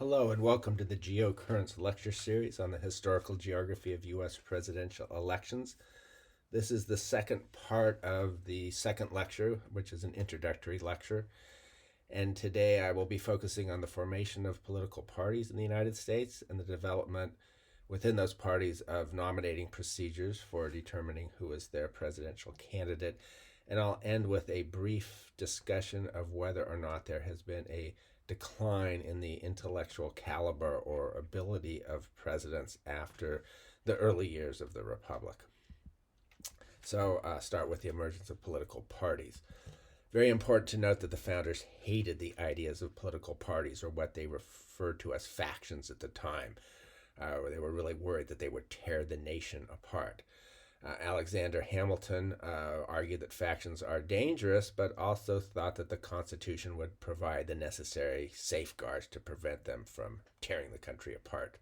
Hello and welcome to the Geocurrents lecture series on the historical geography of U.S. presidential elections. This is the second part of the second lecture, which is an introductory lecture. And today I will be focusing on the formation of political parties in the United States and the development within those parties of nominating procedures for determining who is their presidential candidate. And I'll end with a brief discussion of whether or not there has been a decline in the intellectual caliber or ability of presidents after the early years of the Republic. So, start with the emergence of political parties. Very important to note that the founders hated the ideas of political parties, or what they referred to as factions at the time. They were really worried that they would tear the nation apart. Alexander Hamilton argued that factions are dangerous, but also thought that the Constitution would provide the necessary safeguards to prevent them from tearing the country apart.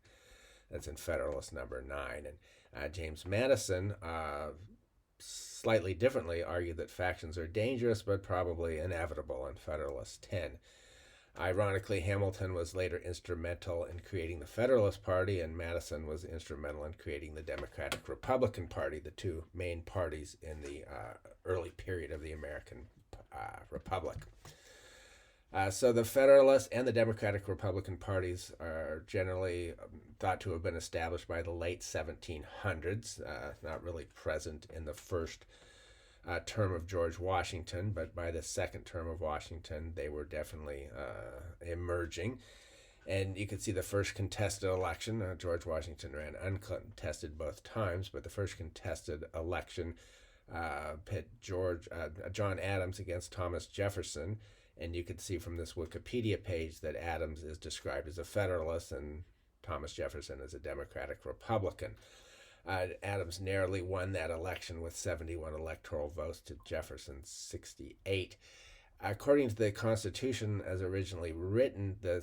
That's in Federalist number 9. And James Madison, slightly differently, argued that factions are dangerous, but probably inevitable in Federalist 10. Ironically, Hamilton was later instrumental in creating the Federalist Party, and Madison was instrumental in creating the Democratic Republican Party, the two main parties in the early period of the American Republic. So the Federalist and the Democratic Republican parties are generally thought to have been established by the late 1700s, not really present in the first term of George Washington, but by the second term of Washington, they were definitely emerging. And you could see the first contested election. George Washington ran uncontested both times, but the first contested election pit John Adams against Thomas Jefferson. And you could see from this Wikipedia page that Adams is described as a Federalist and Thomas Jefferson as a Democratic Republican. Adams narrowly won that election with 71 electoral votes to Jefferson's 68. According to the Constitution as originally written, the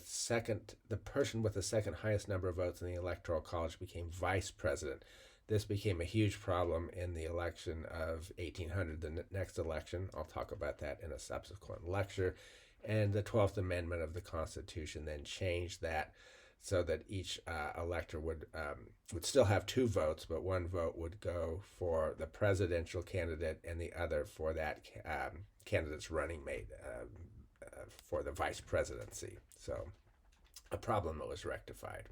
person with the second highest number of votes in the Electoral College became vice president. This became a huge problem in the election of 1800, the next election. I'll talk about that in a subsequent lecture. And the 12th Amendment of the Constitution then changed that so that each elector would still have two votes, but one vote would go for the presidential candidate and the other for that candidate's running mate for the vice presidency. So a problem that was rectified.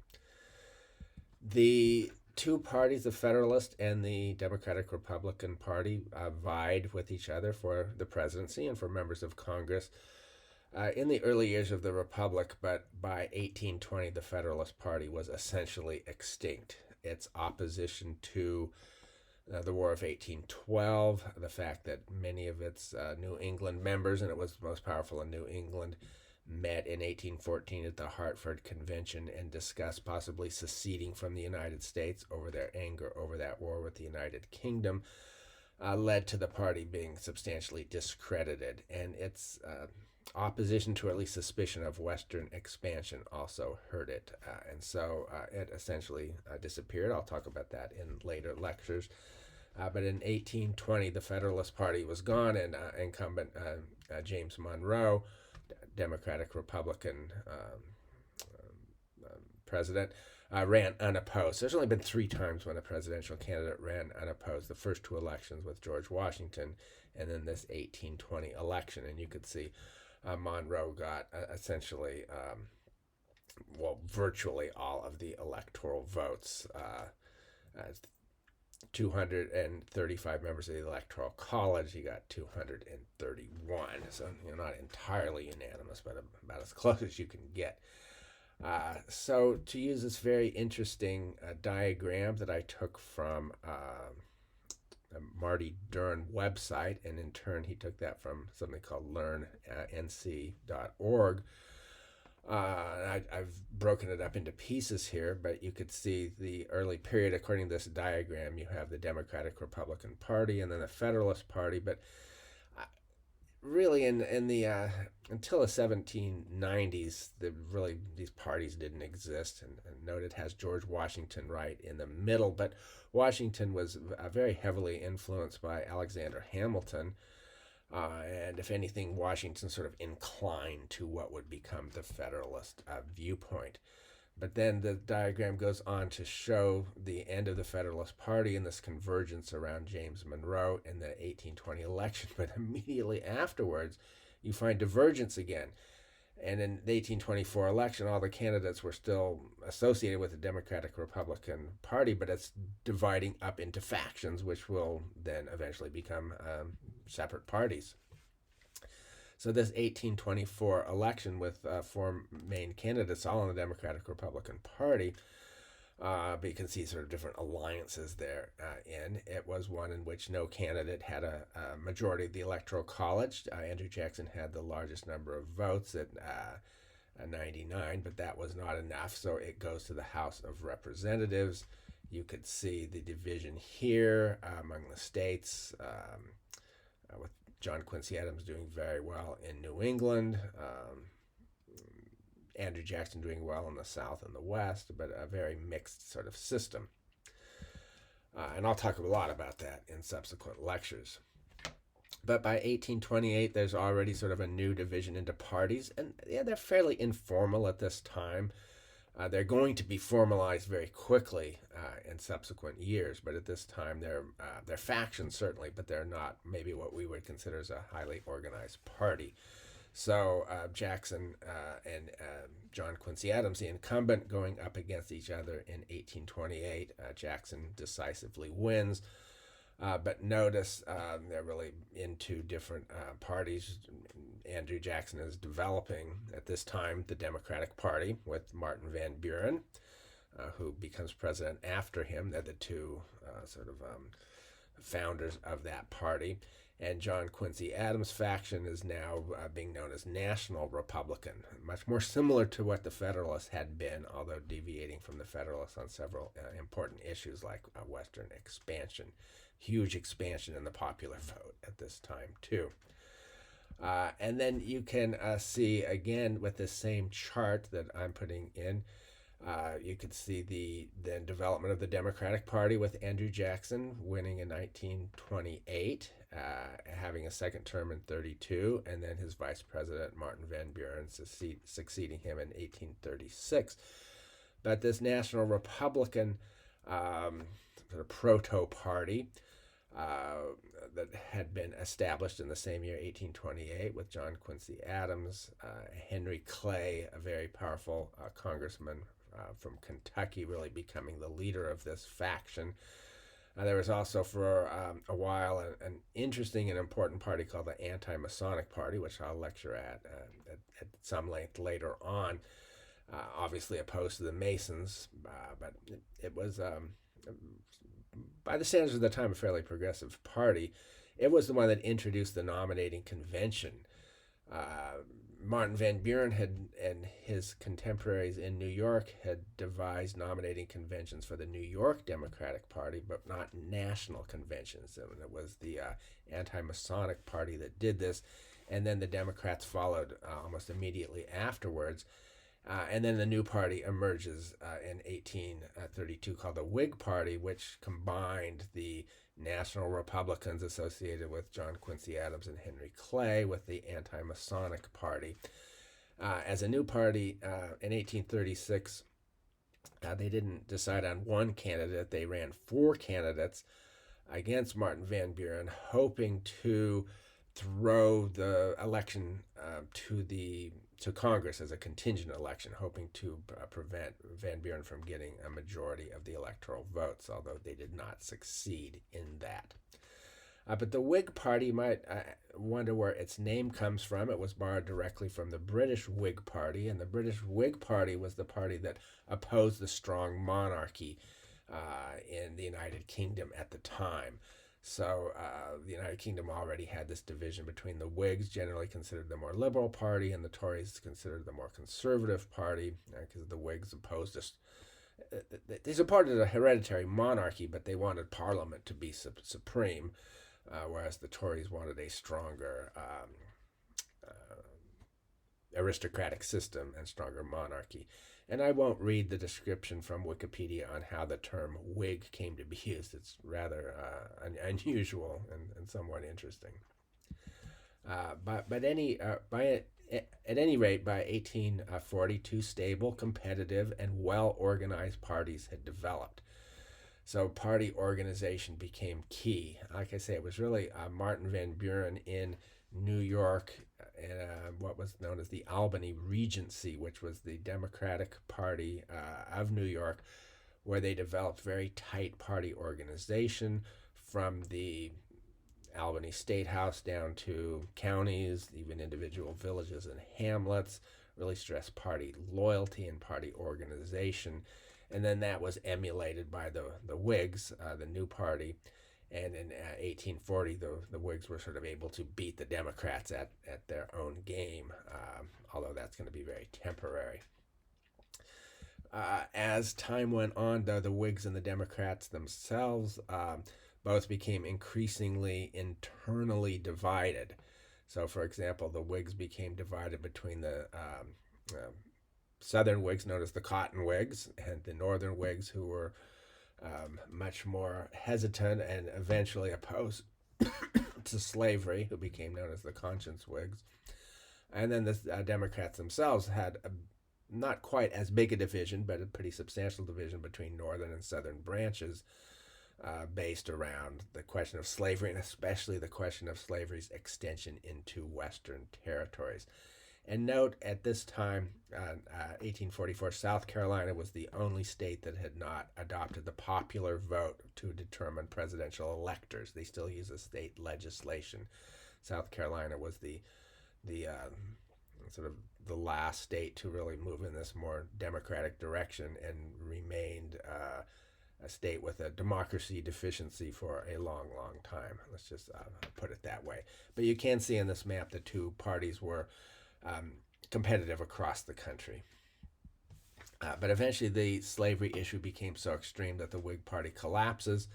The two parties, the Federalist and the Democratic Republican Party, vied with each other for the presidency and for members of Congress in the early years of the Republic, but by 1820, the Federalist Party was essentially extinct. Its opposition to the War of 1812, the fact that many of its New England members, and it was most powerful in New England, met in 1814 at the Hartford Convention and discussed possibly seceding from the United States over their anger over that war with the United Kingdom, led to the party being substantially discredited. And its opposition to, or at least suspicion of, Western expansion also hurt it. And so it essentially disappeared. I'll talk about that in later lectures. But in 1820, the Federalist Party was gone, and incumbent James Monroe, Democratic Republican president, ran unopposed. There's only been 3 times when a presidential candidate ran unopposed. The first 2 elections with George Washington, and then this 1820 election. And you could see Monroe got essentially, virtually all of the electoral votes. 235 members of the Electoral College. He got 231. So, not entirely unanimous, but about as close as you can get. So to use this very interesting diagram that I took from Marty Dern website, and in turn he took that from something called learnnc.org. I've broken it up into pieces here, but you could see the early period. According to this diagram, you have the Democratic Republican Party and then the Federalist Party, but really in the until the 1790s, these parties didn't exist. And note it has George Washington right in the middle, but Washington was very heavily influenced by Alexander Hamilton. And if anything, Washington sort of inclined to what would become the Federalist viewpoint. But then the diagram goes on to show the end of the Federalist Party and this convergence around James Monroe in the 1820 election. But immediately afterwards, you find divergence again. And in the 1824 election, all the candidates were still associated with the Democratic Republican Party, but it's dividing up into factions, which will then eventually become separate parties. So this 1824 election with four main candidates, all in the Democratic Republican Party, but you can see sort of different alliances there it was one in which no candidate had a majority of the Electoral College. Andrew Jackson had the largest number of votes at 99, but that was not enough, so it goes to the House of Representatives. You could see the division here among the states, with John Quincy Adams doing very well in New England, Andrew Jackson doing well in the South and the West, but a very mixed sort of system. And I'll talk a lot about that in subsequent lectures. But by 1828, there's already sort of a new division into parties, and yeah, they're fairly informal at this time. They're going to be formalized very quickly in subsequent years, but at this time they're factions certainly, but they're not maybe what we would consider as a highly organized party. So Jackson and John Quincy Adams, the incumbent, going up against each other in 1828. Jackson decisively wins. But notice they're really into different parties. Andrew Jackson is developing, at this time, the Democratic Party with Martin Van Buren, who becomes president after him. They're the two founders of that party. And John Quincy Adams' faction is now being known as National Republican, much more similar to what the Federalists had been, although deviating from the Federalists on several important issues like Western expansion. Huge expansion in the popular vote at this time, too. And then you can see, again, with this same chart that I'm putting in, you could see the development of the Democratic Party with Andrew Jackson winning in 1928, having a second term in 32, and then his vice president, Martin Van Buren, succeeding him in 1836. But this National Republican sort of proto-party that had been established in the same year, 1828, with John Quincy Adams, Henry Clay, a very powerful congressman from Kentucky, really becoming the leader of this faction. There was also for a while an interesting and important party called the Anti-Masonic Party, which I'll lecture at some length later on. Obviously opposed to the Masons, but it was, by the standards of the time, a fairly progressive party. It was the one that introduced the nominating convention. Martin Van Buren and his contemporaries in New York had devised nominating conventions for the New York Democratic Party, but not national conventions. And it was the Anti-Masonic Party that did this, and then the Democrats followed almost immediately afterwards. And then the new party emerges in 1832 called the Whig Party, which combined the National Republicans associated with John Quincy Adams and Henry Clay with the Anti-Masonic Party. As a new party in 1836, they didn't decide on one candidate. They ran four candidates against Martin Van Buren, hoping to throw the election to Congress as a contingent election, hoping to prevent Van Buren from getting a majority of the electoral votes, although they did not succeed in that. But the Whig Party, you might wonder where its name comes from. It was borrowed directly from the British Whig Party, and the British Whig Party was the party that opposed the strong monarchy in the United Kingdom at the time. So the United Kingdom already had this division between the Whigs, generally considered the more liberal party, and the Tories considered the more conservative party, because the Whigs opposed this. They supported a hereditary monarchy, but they wanted Parliament to be supreme, whereas the Tories wanted a stronger aristocratic system and stronger monarchy. And I won't read the description from Wikipedia on how the term Whig came to be used. It's rather unusual and somewhat interesting. At any rate, by 1840, two stable, competitive, and well organized parties had developed. So party organization became key. Like I say, it was really Martin Van Buren in New York, what was known as the Albany Regency, which was the Democratic Party of New York, where they developed very tight party organization from the Albany State House down to counties, even individual villages and hamlets, really stressed party loyalty and party organization. And then that was emulated by the Whigs, the new party. And in 1840, the Whigs were sort of able to beat the Democrats at their own game, although that's going to be very temporary. As time went on, though, the Whigs and the Democrats themselves both became increasingly internally divided. So, for example, the Whigs became divided between the Southern Whigs, known as the Cotton Whigs, and the Northern Whigs, who were much more hesitant and eventually opposed to slavery, who became known as the Conscience Whigs. And then the Democrats themselves had not quite as big a division, but a pretty substantial division between northern and southern branches, based around the question of slavery, and especially the question of slavery's extension into western territories. And note, at this time, 1844, South Carolina was the only state that had not adopted the popular vote to determine presidential electors. They still use a state legislation. South Carolina was the sort of the last state to really move in this more democratic direction, and remained a state with a democracy deficiency for a long, long time. Let's just put it that way. But you can see in this map the two parties were competitive across the country. But eventually the slavery issue became so extreme that the Whig Party collapses,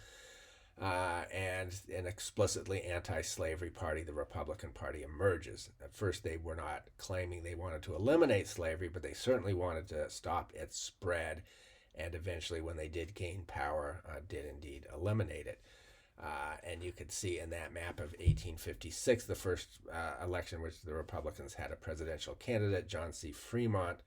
and an explicitly anti-slavery party, the Republican Party, emerges. At first, they were not claiming they wanted to eliminate slavery, but they certainly wanted to stop its spread, and eventually, when they did gain power, did indeed eliminate it. And you could see in that map of 1856, the first election which the Republicans had a presidential candidate, John C. Fremont.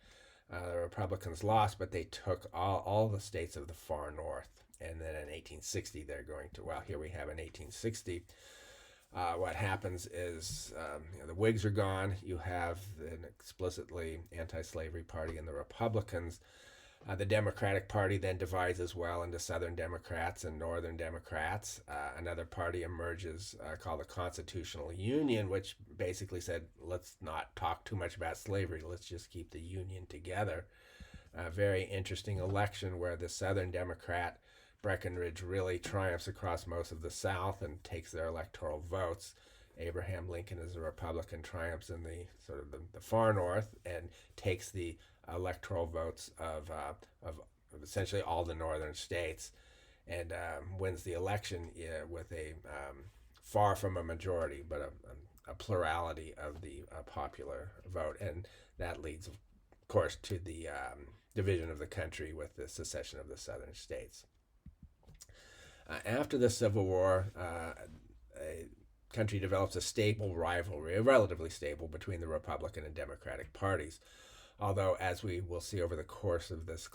The Republicans lost, but they took all the states of the far north. And then in 1860, they're going to, well, here we have in 1860, what happens is the Whigs are gone. You have an explicitly anti-slavery party in the Republicans. The Democratic Party then divides as well into Southern Democrats and Northern Democrats. Another party emerges called the Constitutional Union, which basically said, let's not talk too much about slavery. Let's just keep the Union together. A very interesting election where the Southern Democrat Breckinridge really triumphs across most of the South and takes their electoral votes. Abraham Lincoln, as a Republican, triumphs in the sort of the far north and takes the electoral votes of essentially all the northern states, and wins the election with a far from a majority, but a plurality of the popular vote, and that leads, of course, to the division of the country with the secession of the southern states. After the Civil War, a country develops a stable rivalry, relatively stable, between the Republican and Democratic parties. Although, as we will see over the course of this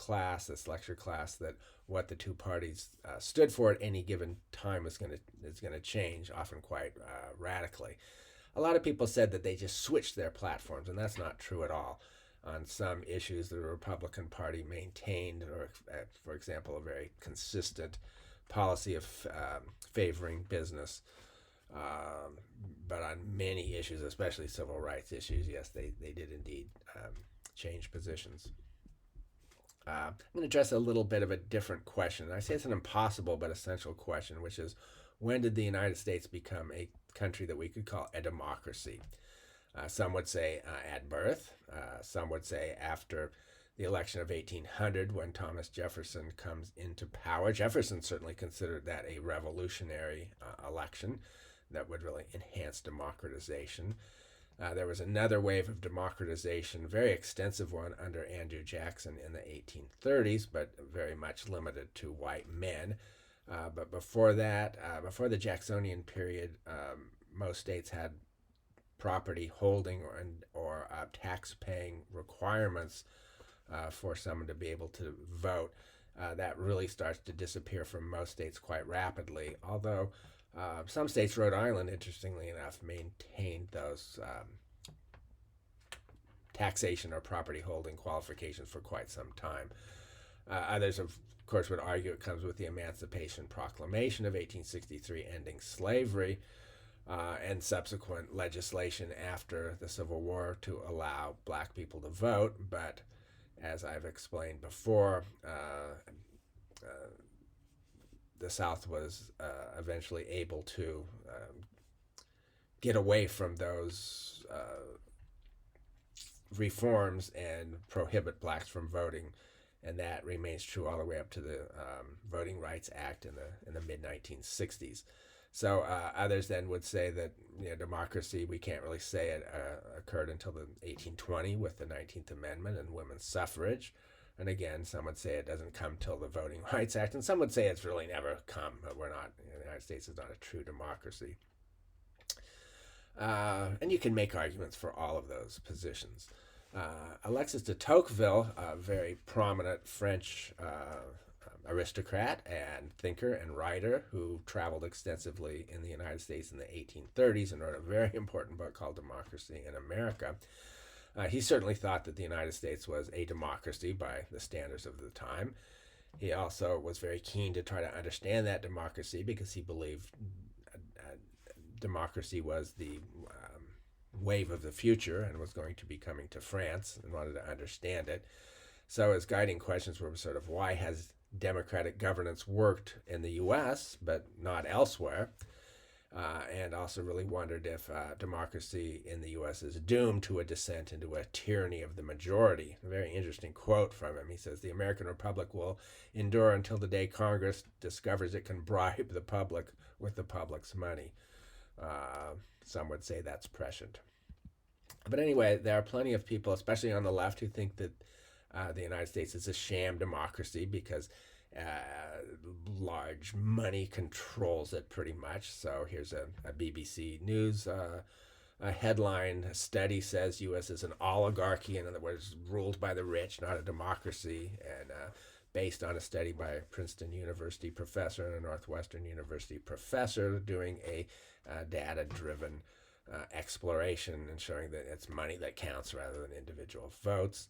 lecture class, that what the two parties stood for at any given time is going to change, often quite radically. A lot of people said that they just switched their platforms, and that's not true at all. On some issues, the Republican Party maintained, or for example, a very consistent policy of favoring business. But on many issues, especially civil rights issues, yes, they did indeed change positions. I'm going to address a little bit of a different question. I say it's an impossible but essential question, which is, when did the United States become a country that we could call a democracy? Some would say at birth. Some would say after the election of 1800, when Thomas Jefferson comes into power. Jefferson certainly considered that a revolutionary election that would really enhance democratization. There was another wave of democratization, a very extensive one under Andrew Jackson in the 1830s, but very much limited to white men. But before that, before the Jacksonian period, most states had property holding or tax paying requirements for someone to be able to vote. That really starts to disappear from most states quite rapidly. Although some states, Rhode Island, interestingly enough, maintained those taxation or property holding qualifications for quite some time. Others, of course, would argue it comes with the Emancipation Proclamation of 1863 ending slavery and subsequent legislation after the Civil War to allow black people to vote. But as I've explained before, the South was eventually able to get away from those reforms and prohibit blacks from voting, and that remains true all the way up to the Voting Rights Act in the mid 1960s. So others then would say that democracy, we can't really say it occurred until the 1820 with the 19th Amendment and women's suffrage. And again, some would say it doesn't come till the Voting Rights Act, and some would say it's really never come. But we're not. The United States is not a true democracy. And you can make arguments for all of those positions. Alexis de Tocqueville, a very prominent French aristocrat and thinker and writer who traveled extensively in the United States in the 1830s and wrote a very important book called Democracy in America. He certainly thought that the United States was a democracy by the standards of the time. He also was very keen to try to understand that democracy because he believed democracy was the wave of the future and was going to be coming to France, and wanted to understand it. So his guiding questions were sort of, why has democratic governance worked in the U.S. but not elsewhere? And also really wondered if democracy in the U.S. is doomed to a descent into a tyranny of the majority. A very interesting quote from him. He says, "The American Republic will endure until the day Congress discovers it can bribe the public with the public's money." Some would say that's prescient. But anyway, there are plenty of people, especially on the left, who think that the United States is a sham democracy because large money controls it pretty much. So here's a BBC News a headline. A study says U.S. is an oligarchy, in other words, ruled by the rich, not a democracy, and based on a study by a Princeton University professor and a Northwestern University professor doing a data-driven exploration and showing that it's money that counts rather than individual votes.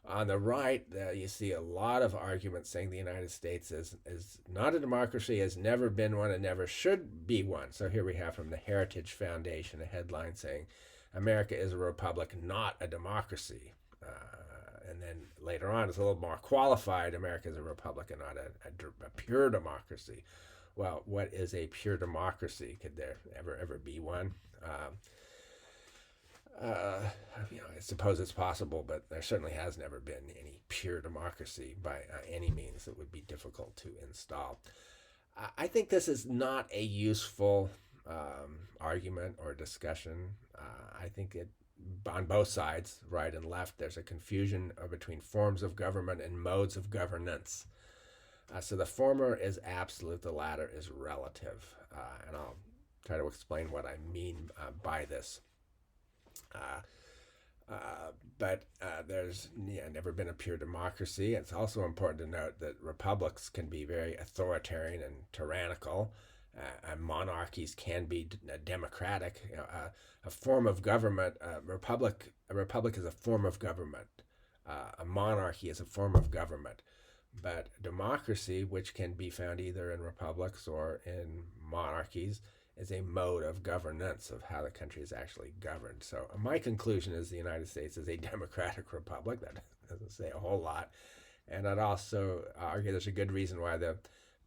On the right, you see a lot of arguments saying the United States is not a democracy, has never been one, and never should be one. So here we have from the Heritage Foundation a headline saying, "America is a republic, not a democracy." And then later on, it's a little more qualified, "America is a republic and not a pure democracy." Well, what is a pure democracy? Could there ever be one? I suppose it's possible, but there certainly has never been any pure democracy by any means. It would be difficult to install. I think this is not a useful argument or discussion. I think it, on both sides, right and left, there's a confusion between forms of government and modes of governance. So the former is absolute, the latter is relative. And I'll try to explain what I mean by this. But there's never been a pure democracy. It's also important to note that republics can be very authoritarian and tyrannical. And monarchies can be democratic. A form of government, a republic is a form of government. A monarchy is a form of government. But democracy, which can be found either in republics or in monarchies, is a mode of governance of how the country is actually governed. So my conclusion is the United States is a democratic republic. That doesn't say a whole lot. And I'd also argue there's a good reason why the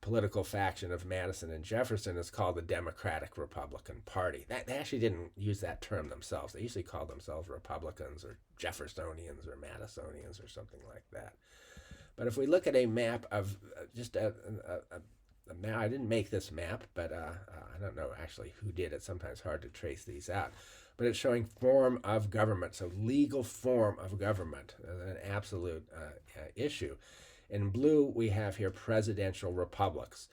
political faction of Madison and Jefferson is called the Democratic Republican Party. They actually didn't use that term themselves. They usually called themselves Republicans or Jeffersonians or Madisonians or something like that. But if we look at a map of just a map, I didn't make this map, but I don't know actually who did it. Sometimes hard to trace these out. But it's showing form of government, so legal form of government, an absolute issue. In blue, we have here presidential republics.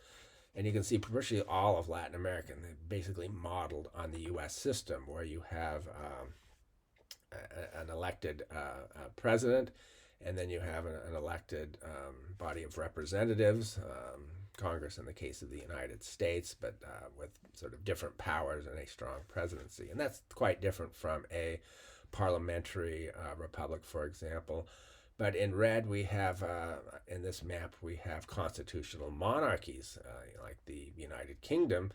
And you can see virtually all of Latin America, and they basically modeled on the U.S. system, where you have an elected president, and then you have an elected body of representatives, Congress in the case of the United States, but with sort of different powers and a strong presidency. And that's quite different from a parliamentary republic, for example. But in red, we have, in this map, we have constitutional monarchies, like the United Kingdom,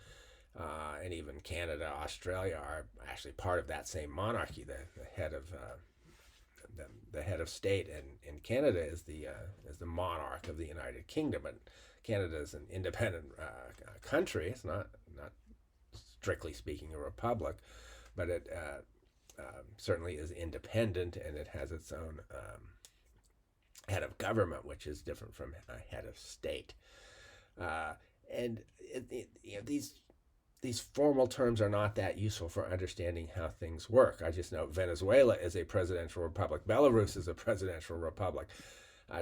and even Canada, Australia are actually part of that same monarchy. The head of the head of state in Canada is the monarch of the United Kingdom. And Canada is an independent country. It's not strictly speaking a republic, but it certainly is independent, and it has its own head of government, which is different from a head of state. And these formal terms are not that useful for understanding how things work. I just know Venezuela is a presidential republic. Belarus is a presidential republic.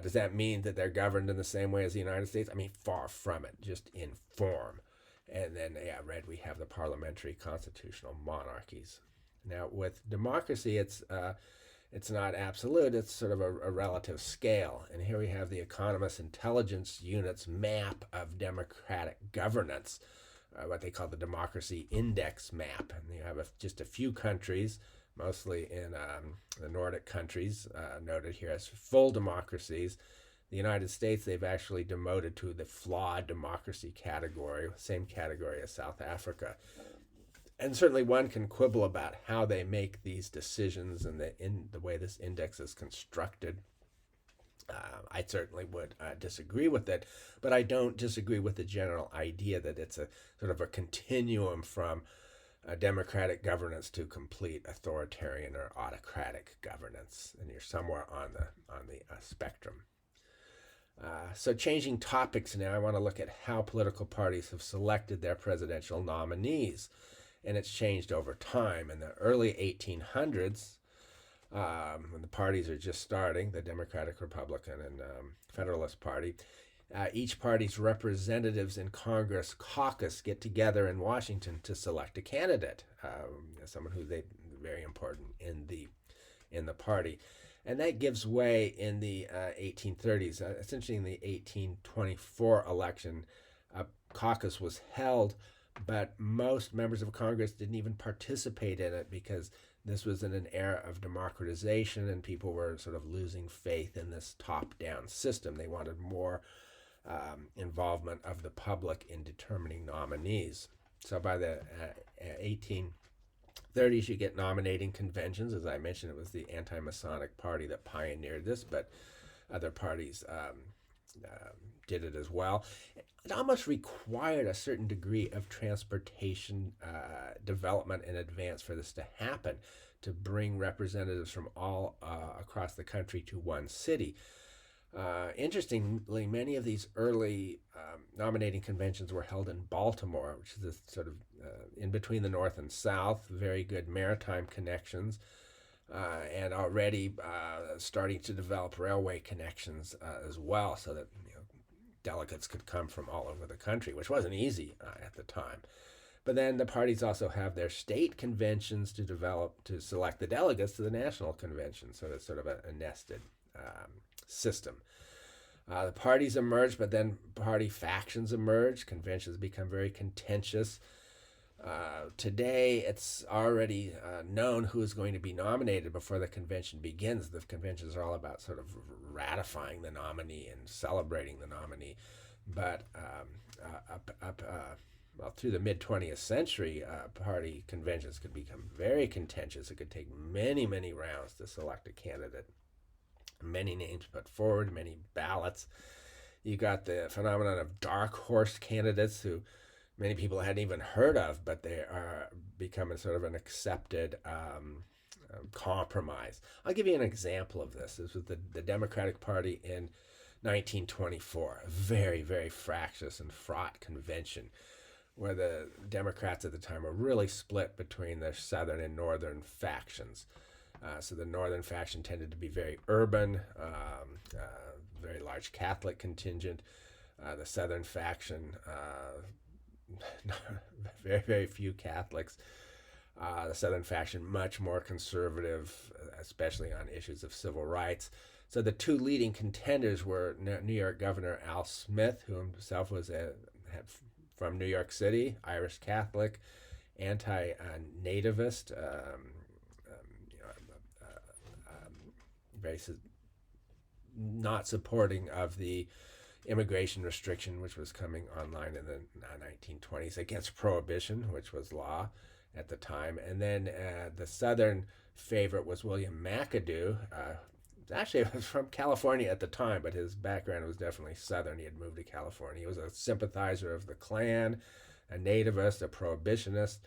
Does that mean that they're governed in the same way as the United States? I mean, far from it, just in form. And then, red, we have the parliamentary constitutional monarchies. Now, with democracy, it's not absolute. It's sort of a relative scale. And here we have the Economist Intelligence Unit's map of democratic governance, what they call the Democracy Index map. And you have just a few countries, mostly in the Nordic countries, noted here as full democracies. The United States, they've actually demoted to the flawed democracy category, same category as South Africa. And certainly one can quibble about how they make these decisions and the way this index is constructed. I certainly would disagree with it, but I don't disagree with the general idea that it's a sort of a continuum from democratic governance to complete authoritarian or autocratic governance, and you're somewhere on the spectrum. So changing topics now, I want to look at how political parties have selected their presidential nominees, and it's changed over time. In the early 1800s, when the parties are just starting, the Democratic, Republican, and Federalist Party, each party's representatives in Congress caucus get together in Washington to select a candidate, someone who they very important in the party. And that gives way in the 1830s. Essentially, in the 1824 election, a caucus was held, but most members of Congress didn't even participate in it because this was in an era of democratization and people were sort of losing faith in this top-down system. They wanted more involvement of the public in determining nominees. So by the 1830s, you get nominating conventions. As I mentioned, it was the anti-Masonic party that pioneered this, but other parties did it as well. It almost required a certain degree of transportation development in advance for this to happen, to bring representatives from all across the country to one city. Interestingly, many of these early nominating conventions were held in Baltimore, which is a sort of in between the North and South, very good maritime connections, and already starting to develop railway connections as well, so that delegates could come from all over the country, which wasn't easy at the time. But then the parties also have their state conventions to select the delegates to the national convention, so it's sort of a nested system. The parties emerge, but then party factions emerge. Conventions become very contentious. Today, it's already known who is going to be nominated before the convention begins. The conventions are all about sort of ratifying the nominee and celebrating the nominee. But through the mid-20th century, party conventions could become very contentious. It could take many, many rounds to select a candidate. Many names put forward, many ballots. You got the phenomenon of dark horse candidates who many people hadn't even heard of, but they are becoming sort of an accepted compromise. I'll give you an example of this. This was the Democratic Party in 1924, a very, very fractious and fraught convention where the Democrats at the time were really split between their southern and northern factions. So the northern faction tended to be very urban, very large Catholic contingent. The Southern faction, very, very few Catholics. The Southern faction, much more conservative, especially on issues of civil rights. So the two leading contenders were New York Governor Al Smith, who himself was from New York City, Irish Catholic, anti-nativist, you know, very not supporting of the immigration restriction, which was coming online in the 1920s against prohibition, which was law at the time. And then the Southern favorite was William McAdoo. Actually, he was from California at the time, but his background was definitely Southern. He had moved to California. He was a sympathizer of the Klan, a nativist, a prohibitionist,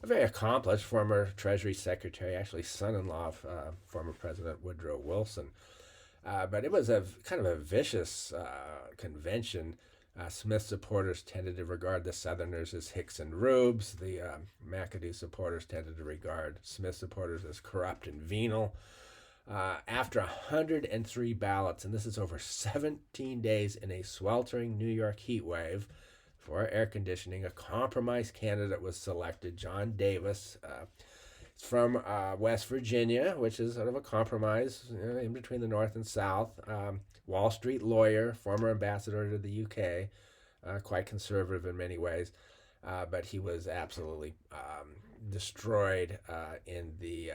a very accomplished former Treasury Secretary, actually son-in-law of former President Woodrow Wilson. But it was a kind of a vicious convention. Smith supporters tended to regard the Southerners as Hicks and Rubes. The McAdoo supporters tended to regard Smith supporters as corrupt and venal. After 103 ballots, and this is over 17 days in a sweltering New York heat wave for air conditioning, a compromise candidate was selected, John Davis. From West Virginia, which is sort of a compromise in between the North and South. Wall Street lawyer, former ambassador to the UK, quite conservative in many ways, but he was absolutely destroyed in the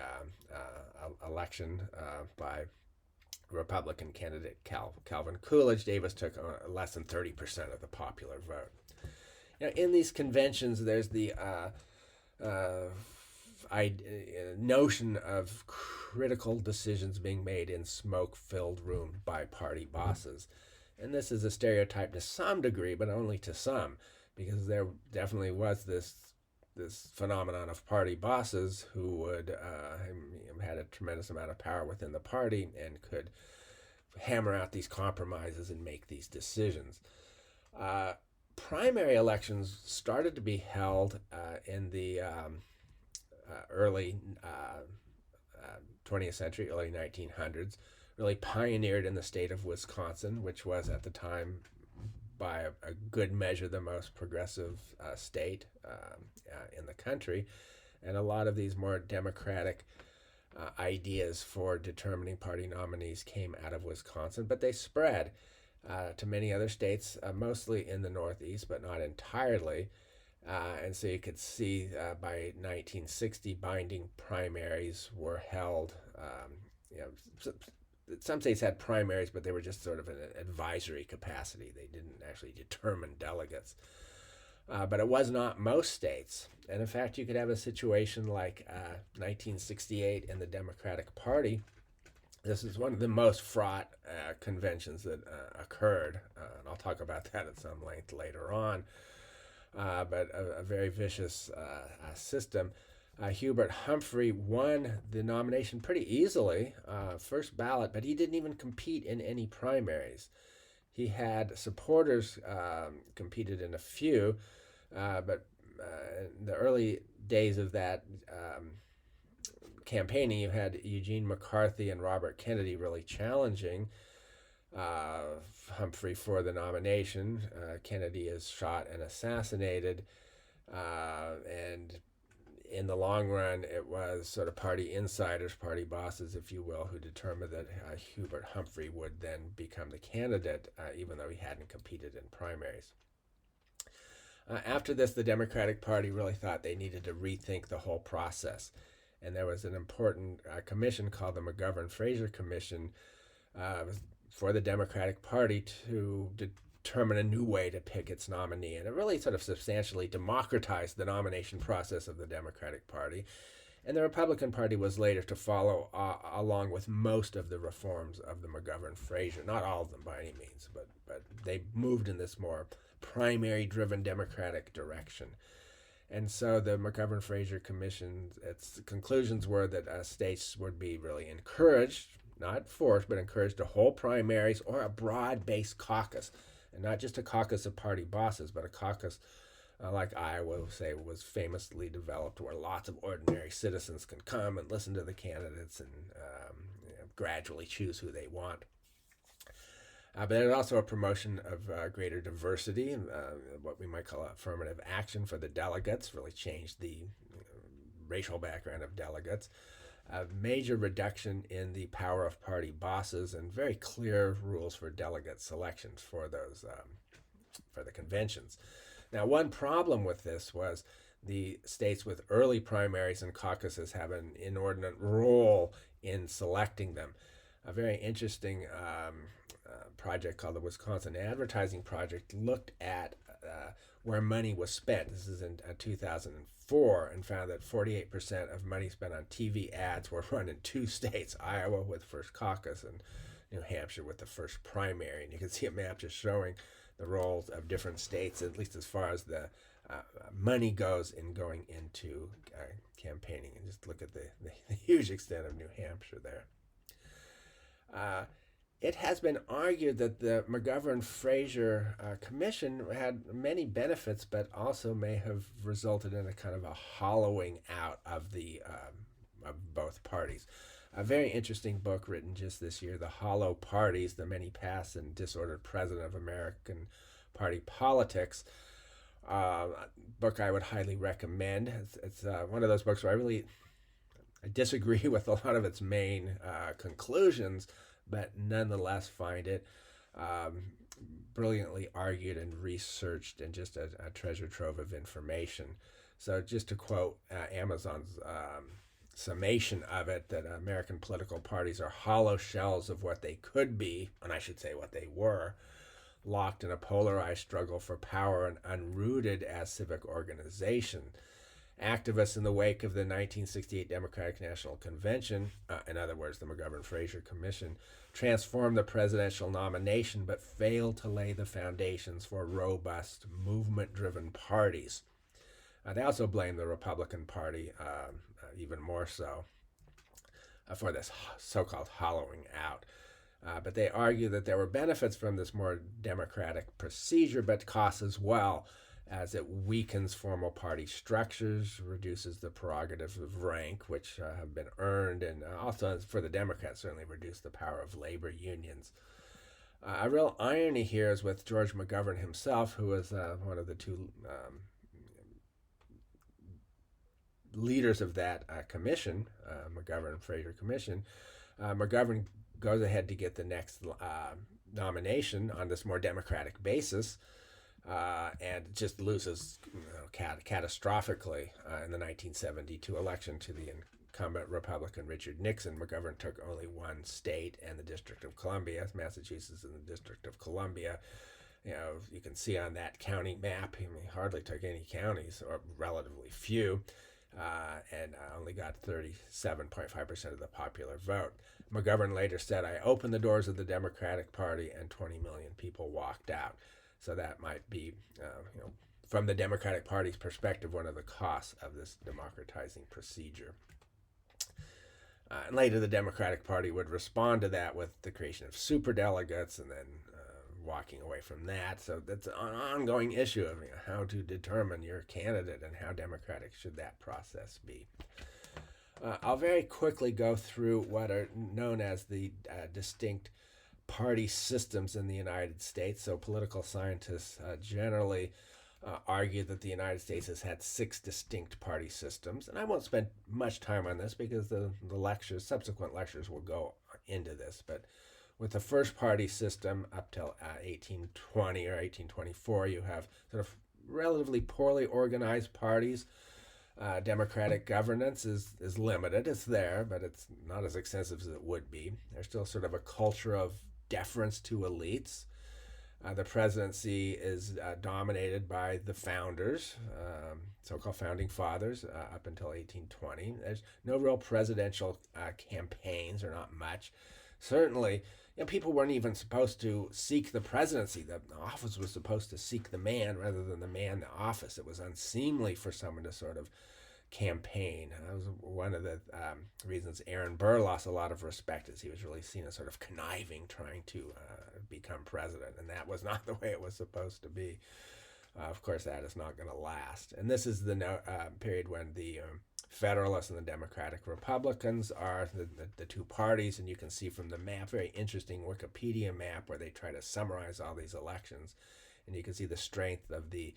election by Republican candidate Calvin Coolidge. Davis took less than 30% of the popular vote. In these conventions, there's the notion of critical decisions being made in smoke-filled rooms by party bosses. And this is a stereotype to some degree, but only to some, because there definitely was this phenomenon of party bosses who would had a tremendous amount of power within the party and could hammer out these compromises and make these decisions. Primary elections started to be held in the early 20th century, early 1900s, really pioneered in the state of Wisconsin, which was at the time, by a good measure, the most progressive state in the country. And a lot of these more democratic ideas for determining party nominees came out of Wisconsin, but they spread to many other states, mostly in the Northeast, but not entirely. And so you could see by 1960, binding primaries were held. Some states had primaries, but they were just sort of in an advisory capacity. They didn't actually determine delegates. But it was not most states. And in fact, you could have a situation like 1968 in the Democratic Party. This is one of the most fraught conventions that occurred. And I'll talk about that at some length later on. But a very vicious system. Hubert Humphrey won the nomination pretty easily, first ballot, but he didn't even compete in any primaries. He had supporters competed in a few, but in the early days of that campaigning, you had Eugene McCarthy and Robert Kennedy really challenging Humphrey for the nomination. Kennedy is shot and assassinated, and in the long run, it was sort of party insiders, party bosses, if you will, who determined that Hubert Humphrey would then become the candidate, even though he hadn't competed in primaries. After this, the Democratic Party really thought they needed to rethink the whole process. And there was an important commission called the McGovern-Fraser Commission for the Democratic Party to determine a new way to pick its nominee. And it really sort of substantially democratized the nomination process of the Democratic Party. And the Republican Party was later to follow along with most of the reforms of the McGovern-Fraser. Not all of them by any means, but they moved in this more primary-driven Democratic direction. And so the McGovern-Fraser Commission, its conclusions were that states would be really encouraged, not forced, but encouraged to hold primaries or a broad-based caucus. And not just a caucus of party bosses, but a caucus like Iowa, say, was famously developed, where lots of ordinary citizens can come and listen to the candidates and gradually choose who they want. But there's also a promotion of greater diversity, what we might call affirmative action for the delegates, really changed the racial background of delegates. A major reduction in the power of party bosses, and very clear rules for delegate selections for those for the conventions. Now, one problem with this was the states with early primaries and caucuses have an inordinate role in selecting them. A very interesting project called the Wisconsin Advertising Project looked at where money was spent. This is in 2004, and found that 48% of money spent on TV ads were run in two states, Iowa with first caucus and New Hampshire with the first primary. And you can see a map just showing the roles of different states, at least as far as the money goes in going into campaigning. And just look at the huge extent of New Hampshire there. It has been argued that the McGovern-Fraser Commission had many benefits, but also may have resulted in a kind of a hollowing out of the of both parties. A very interesting book written just this year, The Hollow Parties, The Many Past and Disordered Present of American Party Politics. Book I would highly recommend. It's one of those books where I disagree with a lot of its main conclusions, but nonetheless find it brilliantly argued and researched, and just a treasure trove of information. So just to quote Amazon's summation of it, that American political parties are hollow shells of what they could be, and I should say what they were, locked in a polarized struggle for power and unrooted as civic organization. Activists in the wake of the 1968 Democratic National Convention, in other words, the McGovern-Fraser Commission, transformed the presidential nomination but failed to lay the foundations for robust, movement-driven parties. They also blame the Republican Party, even more so, for this so-called hollowing out. But they argue that there were benefits from this more democratic procedure, but costs as well, as it weakens formal party structures, reduces the prerogatives of rank, which have been earned, and also, for the Democrats, certainly reduced the power of labor unions. A real irony here is with George McGovern himself, who was one of the two leaders of that commission, McGovern-Fraser Commission. McGovern goes ahead to get the next nomination on this more democratic basis, and just loses catastrophically in the 1972 election to the incumbent Republican Richard Nixon. McGovern took only one state and the District of Columbia, Massachusetts and the District of Columbia. You can see on that county map, he hardly took any counties, or relatively few, and only got 37.5% of the popular vote. McGovern later said, "I opened the doors of the Democratic Party and 20 million people walked out." So that might be, from the Democratic Party's perspective, one of the costs of this democratizing procedure. And later, the Democratic Party would respond to that with the creation of superdelegates, and then walking away from that. So that's an ongoing issue of how to determine your candidate and how democratic should that process be. I'll very quickly go through what are known as the distinct party systems in the United States. So political scientists generally argue that the United States has had 6 distinct party systems. And I won't spend much time on this because the subsequent lectures will go into this. But with the first party system up till 1820 or 1824, you have sort of relatively poorly organized parties. Democratic governance is limited. It's there, but it's not as extensive as it would be. There's still sort of a culture of deference to elites. The presidency is dominated by the founders, so-called founding fathers, up until 1820. There's no real presidential campaigns, or not much. Certainly, people weren't even supposed to seek the presidency. The office was supposed to seek the man rather than the man the office. It was unseemly for someone to sort of campaign. That was one of the reasons Aaron Burr lost a lot of respect, is he was really seen as sort of conniving, trying to become president, and that was not the way it was supposed to be. Of course, that is not going to last. And this is the period when the Federalists and the Democratic Republicans are the two parties, and you can see from the map, very interesting Wikipedia map where they try to summarize all these elections, and you can see the strength of the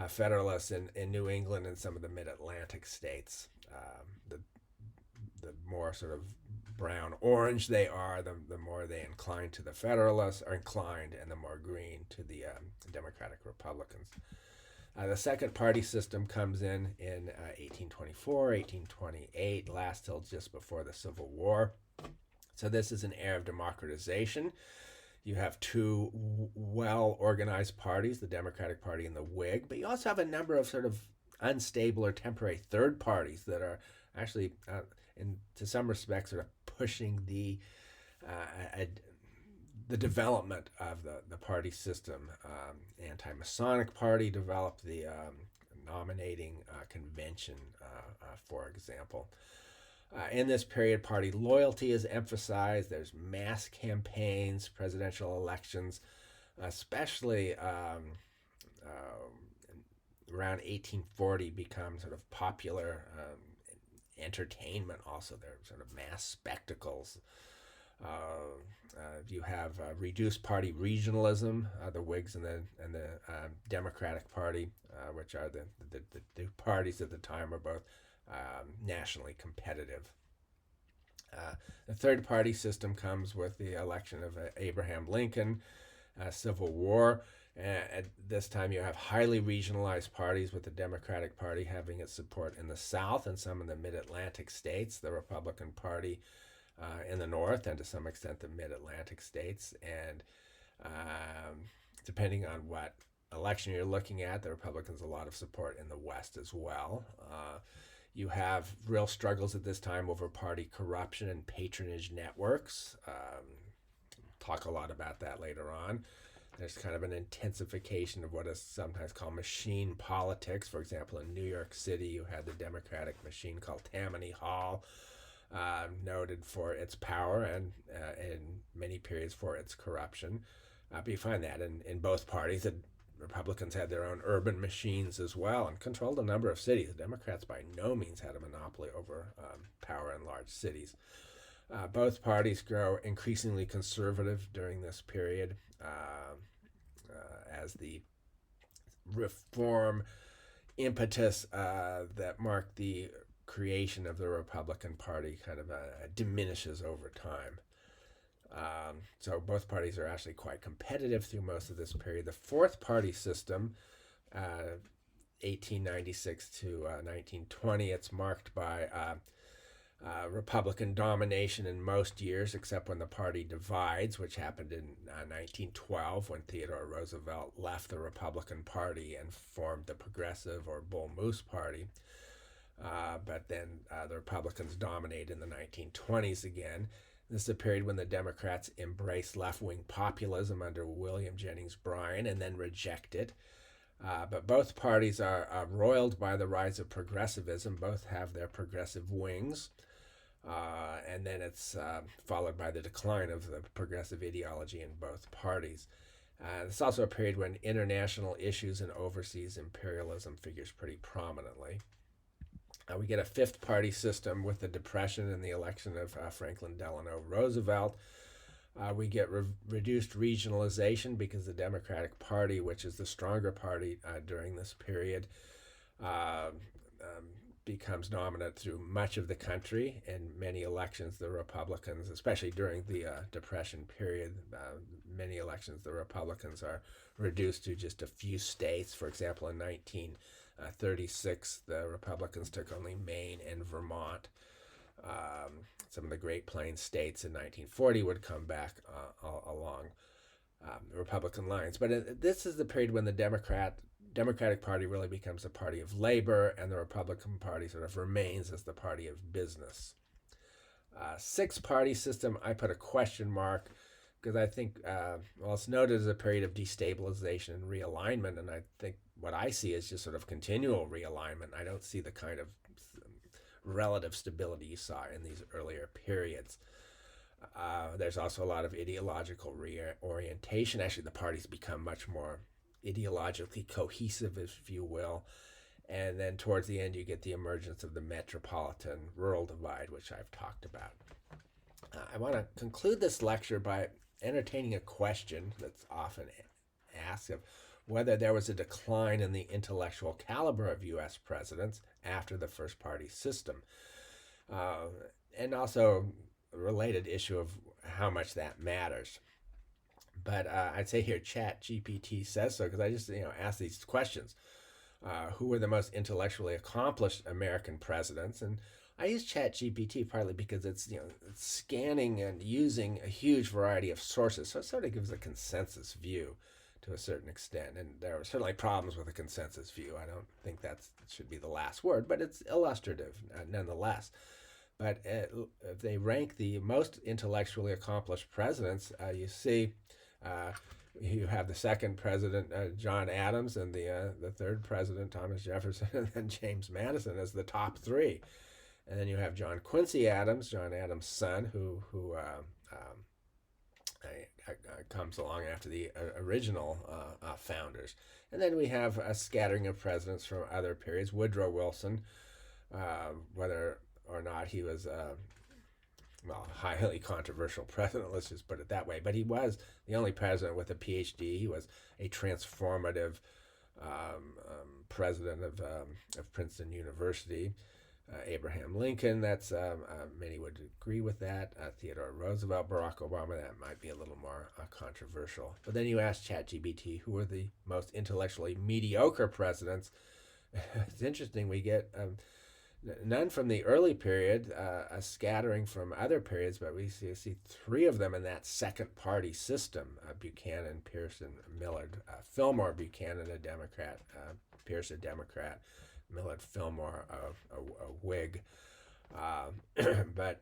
Federalists in New England and some of the mid-Atlantic states. The more sort of brown orange they are, the more they incline to the Federalists, are inclined, and the more green to the Democratic Republicans. The second party system comes in 1824, 1828, lasts till just before the Civil War. So this is an era of democratization. You have two well-organized parties, the Democratic Party and the Whig, but you also have a number of sort of unstable or temporary third parties that are actually, to some respects, sort of pushing the development of the party system. Anti-Masonic Party developed the nominating convention, for example. In this period, party loyalty is emphasized. There's mass campaigns, presidential elections, especially around 1840 become sort of popular entertainment. Also, there are sort of mass spectacles. You have reduced party regionalism. The Whigs and the Democratic Party, which are the two parties at the time, are both nationally competitive. The third party system comes with the election of Abraham Lincoln, Civil War. At this time, you have highly regionalized parties, with the Democratic Party having its support in the South and some in the mid-Atlantic states, the Republican Party in the North, and to some extent the mid-Atlantic states. And depending on what election you're looking at, the Republicans a lot of support in the West as well. You have real struggles at this time over party corruption and patronage networks. Talk a lot about that later on. There's kind of an intensification of what is sometimes called machine politics. For example, in New York City, you had the Democratic machine called Tammany Hall, noted for its power and in many periods for its corruption. But you find that in both parties. The Republicans had their own urban machines as well and controlled a number of cities. The Democrats by no means had a monopoly over power in large cities. Both parties grow increasingly conservative during this period as the reform impetus that marked the creation of the Republican Party kind of diminishes over time. So both parties are actually quite competitive through most of this period. The fourth party system, 1896 to 1920, it's marked by Republican domination in most years, except when the party divides, which happened in 1912 when Theodore Roosevelt left the Republican Party and formed the Progressive or Bull Moose Party. But then the Republicans dominate in the 1920s again. This is a period when the Democrats embrace left-wing populism under William Jennings Bryan and then reject it. But both parties are roiled by the rise of progressivism. Both have their progressive wings. And then it's followed by the decline of the progressive ideology in both parties. It's also a period when international issues and overseas imperialism figures pretty prominently. We get a fifth party system with the Depression and the election of Franklin Delano Roosevelt. We get reduced regionalization because the Democratic Party, which is the stronger party during this period, becomes dominant through much of the country. In many elections, the Republicans, especially during the Depression period, many elections, the Republicans are reduced to just a few states. For example, in 1936, the Republicans took only Maine and Vermont. Some of the Great Plains states in 1940 would come back along Republican lines. But this is the period when the Democratic Party really becomes a party of labor, and the Republican Party sort of remains as the party of business. Six-party system, I put a question mark because I think, it's noted as a period of destabilization and realignment, and I think what I see is just sort of continual realignment. I don't see the kind of relative stability you saw in these earlier periods. There's also a lot of ideological reorientation. Actually, the parties become much more ideologically cohesive, if you will, And then towards the end, you get the emergence of the metropolitan-rural divide, which I've talked about. I want to conclude this lecture by entertaining a question that's often asked of whether there was a decline in the intellectual caliber of U.S. presidents after the first party system. And also a related issue of how much that matters. But I'd say here, Chat GPT says so because I just ask these questions. Who were the most intellectually accomplished American presidents? And I use Chat GPT partly because it's it's scanning and using a huge variety of sources, so it sort of gives a consensus view to a certain extent. And there are certainly problems with a consensus view. I don't think that should be the last word, but it's illustrative nonetheless. But if they rank the most intellectually accomplished presidents, you see you have the second president, John Adams, and the third president, Thomas Jefferson, and then James Madison as the top three. And then you have John Quincy Adams, John Adams' son, who comes along after the original founders. And then we have a scattering of presidents from other periods. Woodrow Wilson, whether or not he was a highly controversial president, let's just put it that way. But he was the only president with a PhD. He was a transformative president of Princeton University. Abraham Lincoln, that's many would agree with that. Theodore Roosevelt, Barack Obama, that might be a little more controversial. But then you ask ChatGPT, who are the most intellectually mediocre presidents? It's interesting. We get none from the early period, a scattering from other periods, but we see three of them in that second party system: Buchanan, Pearson, Millard. Fillmore Buchanan, a Democrat; Pierce, a Democrat; Millard Fillmore, a Whig. But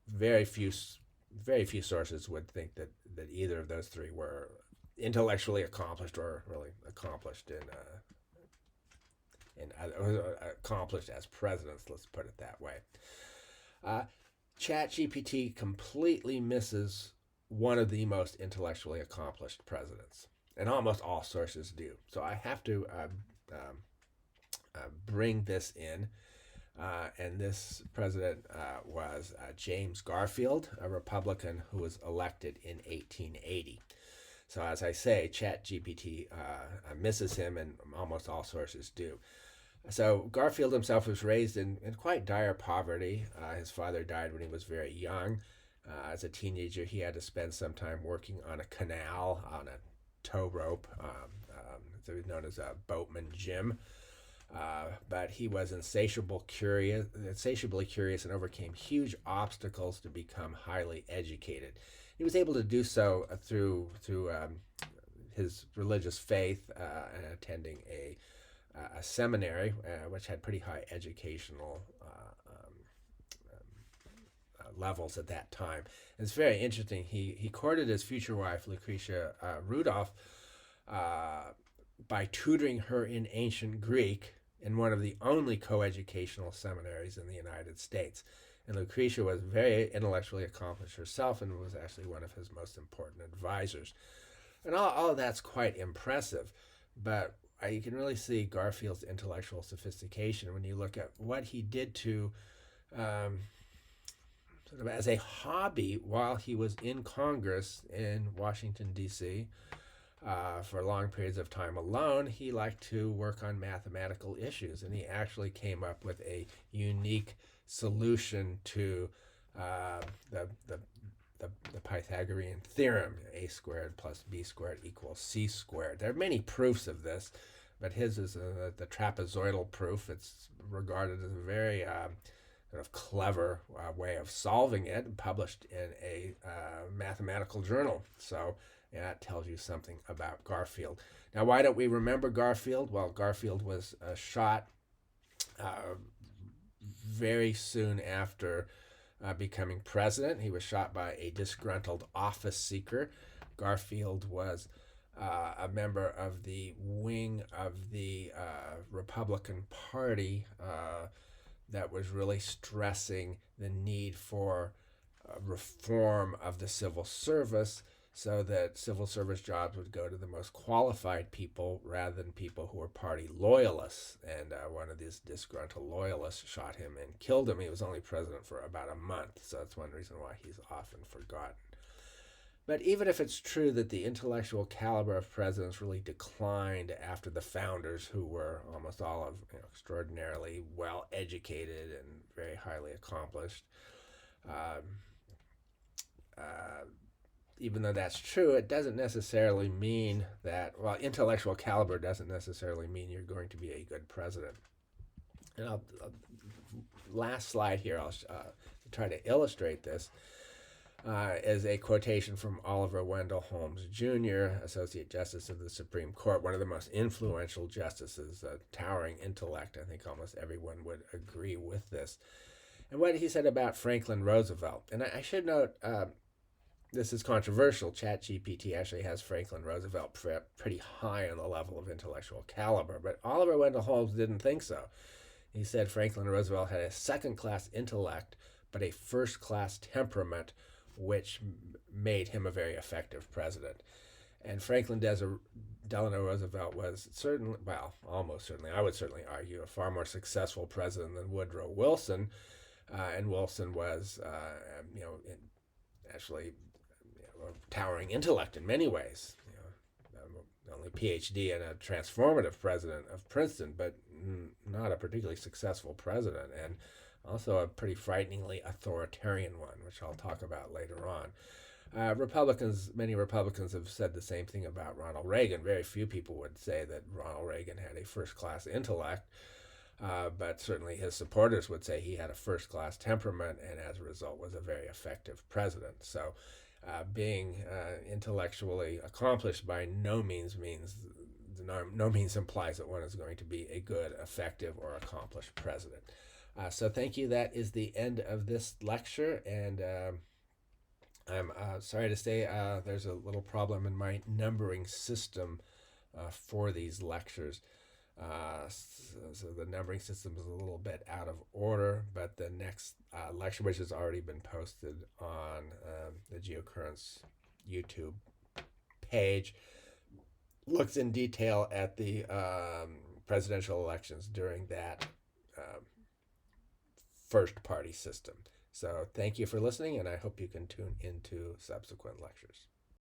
very few sources would think that either of those three were intellectually accomplished or really accomplished accomplished as presidents. Let's put it that way. ChatGPT completely misses one of the most intellectually accomplished presidents, and almost all sources do. So I have to bring this in. And this president was James Garfield, a Republican who was elected in 1880. So as I say, ChatGPT misses him, and almost all sources do. So Garfield himself was raised in quite dire poverty. His father died when he was very young. As a teenager, he had to spend some time working on a canal on a tow rope. So he's known as a boatman Jim. But he was insatiably curious and overcame huge obstacles to become highly educated. He was able to do so through his religious faith and attending a seminary, which had pretty high educational levels at that time. And it's very interesting. He courted his future wife, Lucretia Rudolph, by tutoring her in ancient Greek in one of the only coeducational seminaries in the United States. And Lucretia was very intellectually accomplished herself and was actually one of his most important advisors. And all of that's quite impressive, but you can really see Garfield's intellectual sophistication when you look at what he did to sort of as a hobby while he was in Congress in Washington, D.C. For long periods of time alone. He liked to work on mathematical issues, and he actually came up with a unique solution to the Pythagorean theorem: a squared plus b squared equals c squared. There are many proofs of this, but his is the trapezoidal proof. It's regarded as a very sort of clever way of solving it, published in a mathematical journal. So that tells you something about Garfield. Now, why don't we remember Garfield? Well, Garfield was shot very soon after becoming president. He was shot by a disgruntled office seeker. Garfield was a member of the wing of the Republican Party that was really stressing the need for reform of the civil service so that civil service jobs would go to the most qualified people rather than people who were party loyalists. And one of these disgruntled loyalists shot him and killed him. He was only president for about a month, so that's one reason why he's often forgotten. But even if it's true that the intellectual caliber of presidents really declined after the founders, who were almost all of extraordinarily well educated and very highly accomplished, um, uh, even though that's true, it doesn't necessarily mean that, well, intellectual caliber doesn't necessarily mean you're going to be a good president. And last slide here, I'll try to illustrate this, is a quotation from Oliver Wendell Holmes Jr., Associate Justice of the Supreme Court, one of the most influential justices, a towering intellect. I think almost everyone would agree with this. And what he said about Franklin Roosevelt. And I should note, this is controversial. ChatGPT actually has Franklin Roosevelt pretty high on the level of intellectual caliber, but Oliver Wendell Holmes didn't think so. He said Franklin Roosevelt had a second-class intellect, but a first-class temperament, which made him a very effective president. And Franklin Delano Roosevelt was certainly, well, almost certainly, I would certainly argue, a far more successful president than Woodrow Wilson. And Wilson was, actually a towering intellect in many ways. Only PhD and a transformative president of Princeton, but not a particularly successful president, and also a pretty frighteningly authoritarian one, which I'll talk about later on. Many Republicans have said the same thing about Ronald Reagan. Very few people would say that Ronald Reagan had a first-class intellect, but certainly his supporters would say he had a first-class temperament and as a result was a very effective president. So being intellectually accomplished by no means implies that one is going to be a good, effective, or accomplished president. So thank you. That is the end of this lecture, and I'm sorry to say there's a little problem in my numbering system for these lectures. So the numbering system is a little bit out of order, but the next lecture, which has already been posted on the Geocurrents YouTube page, looks in detail at the presidential elections during that first party system. So thank you for listening, and I hope you can tune into subsequent lectures.